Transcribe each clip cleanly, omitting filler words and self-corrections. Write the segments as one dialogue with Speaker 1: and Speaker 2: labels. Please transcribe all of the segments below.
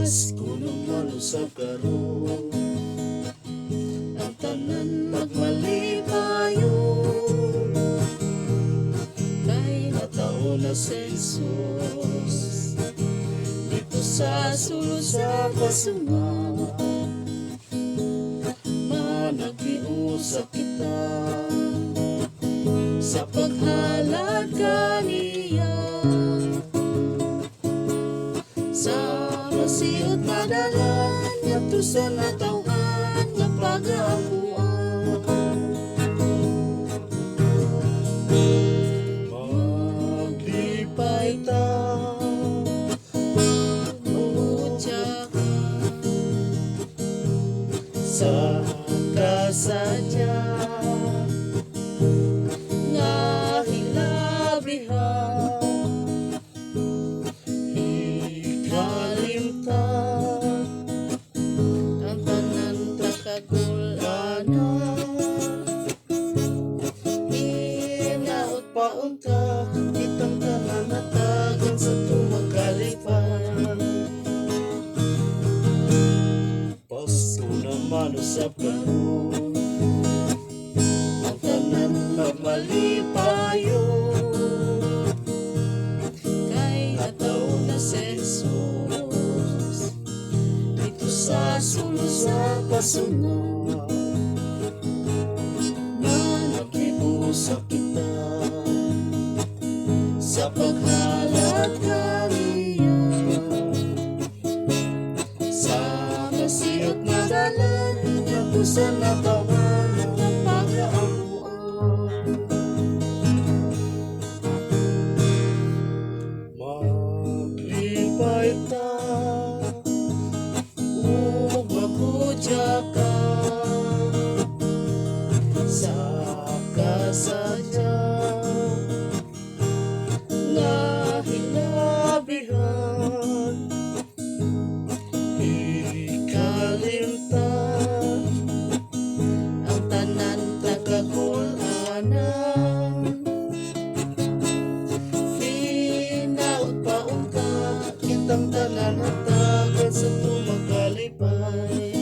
Speaker 1: Pasko naman sa karon, ang tanan magmalipayo, kay nataon na sa Jesus dito sa sulod sa kasunga. Managhiusap kita sa paghalaga niya, sa masiot madalan nga tusa na tawhan nga pag-aamuan. Maglipay ta mangudya ka sa kasadya nga hilabihan, ikalimtan ang tanan takagulanan. Hinaot paunta kitang tanan natagan sa tumagalipay. Pasko naman sa karon, ang tanan magmalipayo, kay nataon na si Jesus dito sa sulod sa kasunod. Managhiusap kita sa paghalaga niya, sa masiyot na dalan nga tusa na tawhan nga pag-aamuan. Maglipay ta ug magudya ka sa kasadya nga hilabihan, ikalimtan ang tanan tagakulanan. Hinaot paunta kitang tanan natagan sa tumagalipay.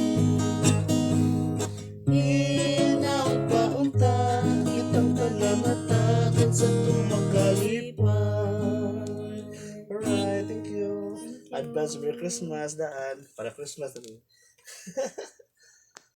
Speaker 1: Hinaot paunta kitang tanan natagan sa tumagalipay. Alright, thank you. Advance Merry Christmas, daan para Christmas na rin.